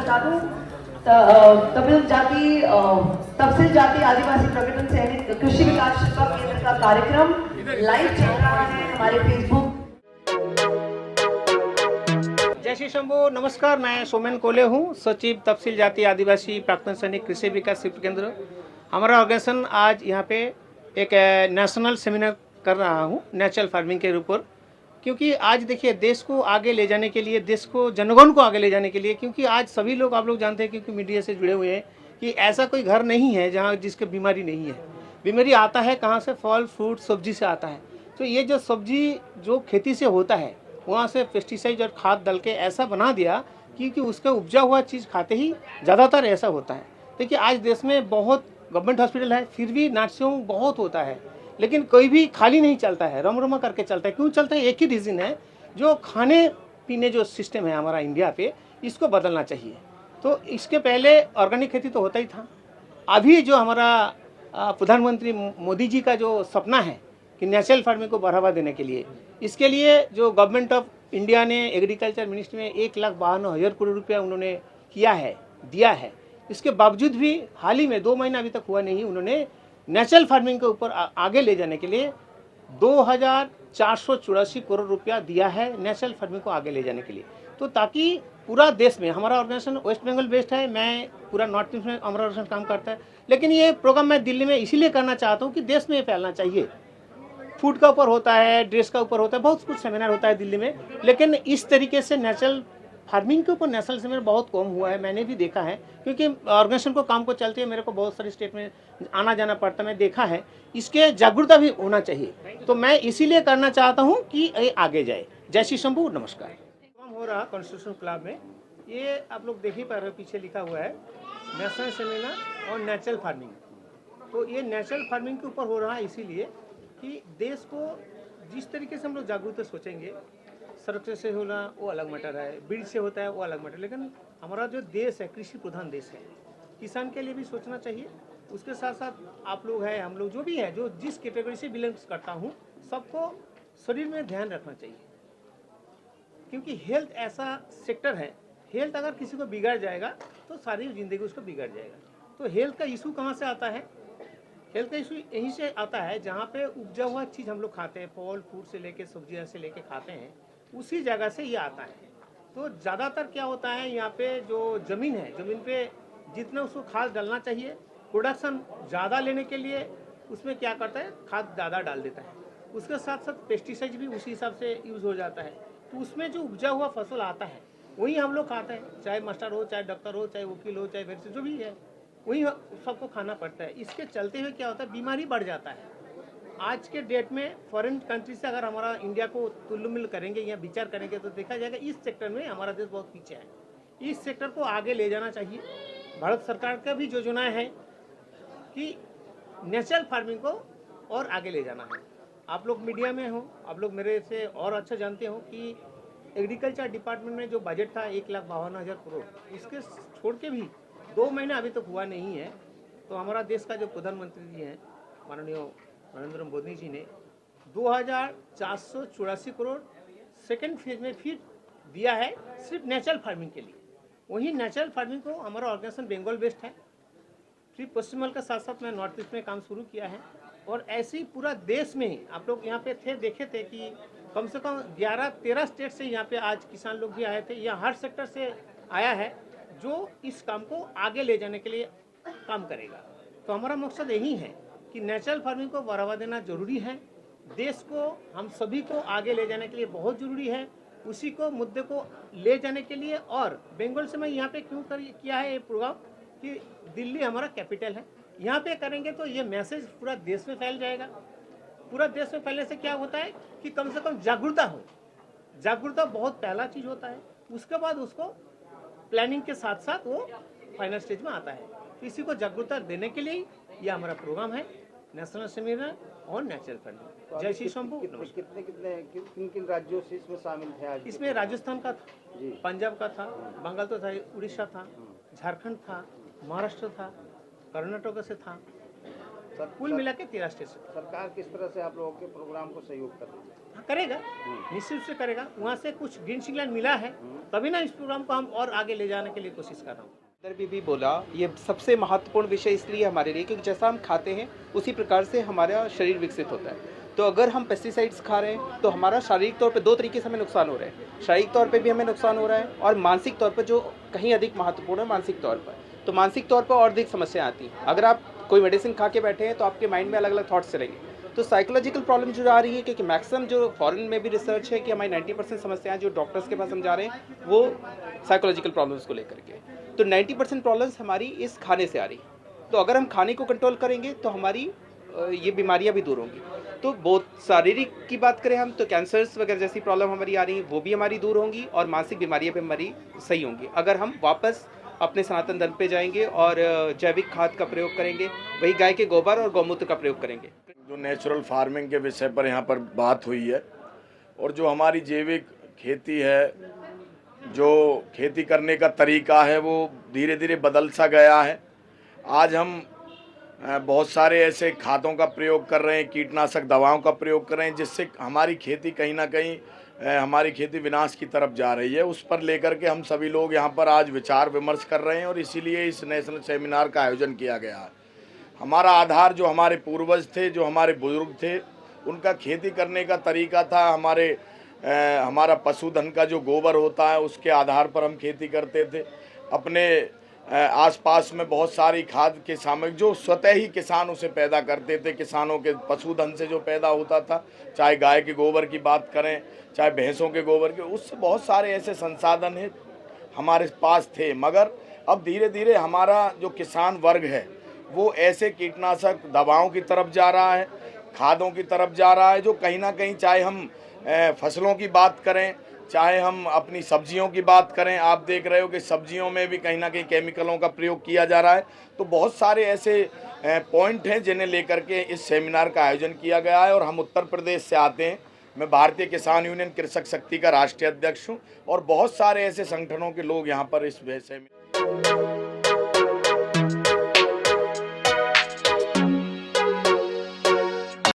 बता दूं, तफसील जाति आदिवासी प्रकटन सैनिक कृषि विकास शिल्पा केंद्र का कार्यक्रम लाइव चल रहा है हमारे फेसबुक। जय श्री शंभू। नमस्कार, मैं सोमेन कोले हूँ, सचिव तफसील जाति आदिवासी प्राक्तन सैनिक कृषि विकास शिल्प केंद्र। हमारा ऑर्गेनाइजेशन आज यहाँ पे एक नेशनल सेमिनार कर रहा हूँ नेचुरल फार्मिंग के ऊपर, क्योंकि आज देखिए देश को आगे ले जाने के लिए, देश को जनगण को आगे ले जाने के लिए, क्योंकि आज सभी लोग, आप लोग जानते हैं क्योंकि मीडिया से जुड़े हुए हैं, कि ऐसा कोई घर नहीं है जहाँ जिसके बीमारी नहीं है। बीमारी आता है कहाँ से? फल फ्रूट सब्जी से आता है। तो ये जो सब्जी जो खेती से होता है, वहाँ से पेस्टिसाइड और खाद डाल के ऐसा बना दिया क्योंकि उसका उपजा हुआ चीज़ खाते ही ज़्यादातर ऐसा होता है। देखिए आज देश में बहुत गवर्नमेंट हॉस्पिटल है, फिर भी नर्सिंग बहुत होता है, लेकिन कोई भी खाली नहीं चलता है, रम करके चलता है। क्यों चलता है? एक ही रीज़न है, जो खाने पीने जो सिस्टम है हमारा इंडिया पे, इसको बदलना चाहिए। तो इसके पहले ऑर्गेनिक खेती तो होता ही था। अभी जो हमारा प्रधानमंत्री मोदी जी का जो सपना है कि नेचुरल फार्मिंग को बढ़ावा देने के लिए, इसके लिए जो गवर्नमेंट ऑफ इंडिया ने एग्रीकल्चर मिनिस्ट्री में 1,52,000 करोड़ रुपया उन्होंने किया है, दिया है। इसके बावजूद भी हाल ही में 2 महीना अभी तक हुआ नहीं, उन्होंने नेचुरल फार्मिंग के ऊपर आगे ले जाने के लिए 2,484 करोड़ रुपया दिया है नेचुरल फार्मिंग को आगे ले जाने के लिए। तो ताकि पूरा देश में, हमारा ऑर्गेनाइजेशन वेस्ट बंगाल बेस्ड है, मैं पूरा नॉर्थ ईस्ट में हमारा ऑर्गेनाइजेशन काम करता है, लेकिन ये प्रोग्राम मैं दिल्ली में इसीलिए करना चाहता हूँ कि देश में ये फैलना चाहिए। फूड का ऊपर होता है, ड्रेस का ऊपर होता है, बहुत कुछ सेमिनार होता है दिल्ली में, लेकिन इस तरीके से नेचुरल फार्मिंग के ऊपर नेशनल सेमिनार बहुत कम हुआ है। मैंने भी देखा है, क्योंकि ऑर्गेनाइजेशन को काम को चलते हुए मेरे को बहुत सारे स्टेट में आना जाना पड़ता है, मैं देखा है। इसके जागरूकता भी होना चाहिए, तो मैं इसीलिए करना चाहता हूँ कि ये आगे जाए। जय श्री शंभू, नमस्कार। काम हो रहा कॉन्स्टिट्यूशन क्लब में, ये आप लोग देख ही पा रहे हो, पीछे लिखा हुआ है नेशनल सेमिनार और नेचुरल फार्मिंग। तो ये नेचुरल फार्मिंग के ऊपर हो रहा है इसीलिए कि देश को जिस तरीके से हम लोग जागरूकता सोचेंगे, सड़क से होना वो अलग मैटर है, बीज से होता है वो अलग मैटर, लेकिन हमारा जो देश है कृषि प्रधान देश है, किसान के लिए भी सोचना चाहिए। उसके साथ साथ आप लोग हैं, हम लोग जो भी है, जो जिस कैटेगरी से बिलोंग्स करता हूँ, सबको शरीर में ध्यान रखना चाहिए, क्योंकि हेल्थ ऐसा सेक्टर है, हेल्थ अगर किसी को बिगड़ जाएगा तो सारी ज़िंदगी उसको बिगड़ जाएगा। तो हेल्थ का इशू कहाँ से आता है? हेल्थ का इशू यहीं से आता है जहाँ पे उपजा हुआ चीज़ हम लोग खाते हैं, फल फ्रूट से लेके सब्जियाँ से लेके खाते हैं, उसी जगह से ये आता है। तो ज़्यादातर क्या होता है, यहाँ पे जो ज़मीन है, ज़मीन पे जितना उसको खाद डालना चाहिए, प्रोडक्शन ज़्यादा लेने के लिए उसमें क्या करता है, खाद ज़्यादा डाल देता है। उसके साथ साथ पेस्टिसाइड भी उसी हिसाब से यूज़ हो जाता है। तो उसमें जो उपजा हुआ फसल आता है वही हम लोग खाते हैं, चाहे मास्टर हो, चाहे डॉक्टर हो, चाहे वकील हो, चाहे वैसे जो भी है, वही सबको खाना पड़ता है। इसके चलते हुए क्या होता है, बीमारी बढ़ जाता है। आज के डेट में फॉरेन कंट्री से अगर हमारा इंडिया को तुलना करेंगे या विचार करेंगे तो देखा जाएगा इस सेक्टर में हमारा देश बहुत पीछे है। इस सेक्टर को आगे ले जाना चाहिए। भारत सरकार का भी योजनाएं है कि नेचुरल फार्मिंग को और आगे ले जाना है। आप लोग मीडिया में हो, आप लोग मेरे से और अच्छा जानते हो कि एग्रीकल्चर डिपार्टमेंट में जो बजट था 1,52,000 करोड़, उसके छोड़ के भी 2 महीना अभी तक हुआ नहीं है। तो हमारा देश का जो प्रधानमंत्री जी हैं माननीय नरेंद्र मोदी जी ने 2,484 करोड़ सेकेंड फेज में फिर दिया है सिर्फ नेचुरल फार्मिंग के लिए। वही नेचुरल फार्मिंग को हमारा ऑर्गेनाइजेशन बंगाल बेस्ड है, फिर पश्चिम बंगाल के साथ साथ मैं नॉर्थ ईस्ट में काम शुरू किया है। और ऐसे ही पूरा देश में ही आप लोग यहाँ पे थे, देखे थे कि कम से कम 11-13 स्टेट से यहाँ पे आज किसान लोग भी आए थे। यह हर सेक्टर से आया है जो इस काम को आगे ले जाने के लिए काम करेगा। तो हमारा मकसद यही है कि नेचुरल फार्मिंग को बढ़ावा देना जरूरी है, देश को, हम सभी को आगे ले जाने के लिए बहुत ज़रूरी है। उसी को मुद्दे को ले जाने के लिए, और बंगाल से मैं यहाँ पे क्यों किया है ये प्रोग्राम कि दिल्ली हमारा कैपिटल है, यहाँ पे करेंगे तो ये मैसेज पूरा देश में फैल जाएगा। पूरा देश में फैलने से क्या होता है कि कम से कम जागरूकता हो। जागरूकता बहुत पहला चीज़ होता है, उसके बाद उसको प्लानिंग के साथ साथ वो फाइनल स्टेज में आता है। तो इसी को जागरूकता देने के लिए ये हमारा प्रोग्राम है, नेशनल सेमिनार और नेचुरल फार्मिंग। जय श्री शंभू। किन किन राज्यों से इसमें शामिल थे आज? इसमें राजस्थान का था, पंजाब का था, बंगाल तो था, उड़ीसा था, झारखंड था, महाराष्ट्र था, कर्नाटक से था, कुल मिला के 13 स्टेशन। सरकार किस तरह से आप लोगों के प्रोग्राम को सहयोग कर रही है? करेगा, निश्चित रूप से करेगा। वहाँ से कुछ ग्रीन सिग्नल मिला है, तभी ना इस प्रोग्राम को हम और आगे ले जाने के लिए कोशिश कर रहा हूँ। भी बोला, ये सबसे महत्वपूर्ण विषय इसलिए हमारे लिए क्योंकि जैसा हम खाते हैं उसी प्रकार से हमारा शरीर विकसित होता है। तो अगर हम पेस्टिसाइड्स खा रहे हैं तो हमारा शारीरिक तौर पे 2 तरीके से हमें नुकसान हो रहा है। शारीरिक तौर पे भी हमें नुकसान हो रहा है और मानसिक तौर पर जो कहीं अधिक महत्वपूर्ण है, मानसिक तौर पर। तो मानसिक तौर पर और अधिक समस्याएं आती हैं। अगर आप कोई मेडिसिन खा के बैठे हैं तो आपके माइंड में अलग अलग थॉट्स चलेंगे। तो साइकोलॉजिकल प्रॉब्लम जो आ रही है, क्योंकि मैक्सिमम जो फॉरेन में भी रिसर्च है कि हमारी 90% समस्याएं जो डॉक्टर्स के पास हम जा रहे हैं वो साइकोलॉजिकल प्रॉब्लम्स को लेकर के। तो 90% प्रॉब्लम्स हमारी इस खाने से आ रही है। तो अगर हम खाने को कंट्रोल करेंगे तो हमारी ये बीमारियां भी दूर होंगी। तो बहुत शारीरिक की बात करें हम तो कैंसर्स वगैरह जैसी प्रॉब्लम हमारी आ रही है वो भी हमारी दूर होंगी और मानसिक बीमारियां भी हमारी सही होंगी अगर हम वापस अपने सनातन धर्म पे जाएंगे और जैविक खाद का प्रयोग करेंगे, वही गाय के गोबर और गौमूत्र का प्रयोग करेंगे। जो नेचुरल फार्मिंग के विषय पर यहाँ पर बात हुई है और जो हमारी जैविक खेती है, जो खेती करने का तरीका है वो धीरे धीरे बदल सा गया है। आज हम बहुत सारे ऐसे खादों का प्रयोग कर रहे हैं, कीटनाशक दवाओं का प्रयोग कर रहे हैं, जिससे हमारी खेती कहीं ना कहीं हमारी खेती विनाश की तरफ जा रही है। उस पर लेकर के हम सभी लोग यहाँ पर आज विचार विमर्श कर रहे हैं और इसीलिए इस नेशनल सेमिनार का आयोजन किया गया है। हमारा आधार जो हमारे पूर्वज थे, जो हमारे बुजुर्ग थे, उनका खेती करने का तरीका था। हमारा पशुधन का जो गोबर होता है उसके आधार पर हम खेती करते थे। अपने आसपास में बहुत सारी खाद के सामग्री जो स्वतः ही किसान उसे पैदा करते थे, किसानों के पशुधन से जो पैदा होता था, चाहे गाय के गोबर की बात करें, चाहे भैंसों के गोबर के, उससे बहुत सारे ऐसे संसाधन है हमारे पास थे। मगर अब धीरे धीरे हमारा जो किसान वर्ग है वो ऐसे कीटनाशक दवाओं की तरफ जा रहा है, खादों की तरफ जा रहा है, जो कहीं ना कहीं, चाहे हम फसलों की बात करें, चाहे हम अपनी सब्जियों की बात करें, आप देख रहे हो कि सब्जियों में भी कहीं ना कहीं केमिकलों का प्रयोग किया जा रहा है। तो बहुत सारे ऐसे पॉइंट हैं जिन्हें लेकर के इस सेमिनार का आयोजन किया गया है। और हम उत्तर प्रदेश से आते हैं। मैं भारतीय किसान यूनियन कृषक शक्ति का राष्ट्रीय अध्यक्ष हूँ और बहुत सारे ऐसे संगठनों के लोग यहाँ पर इस विषय में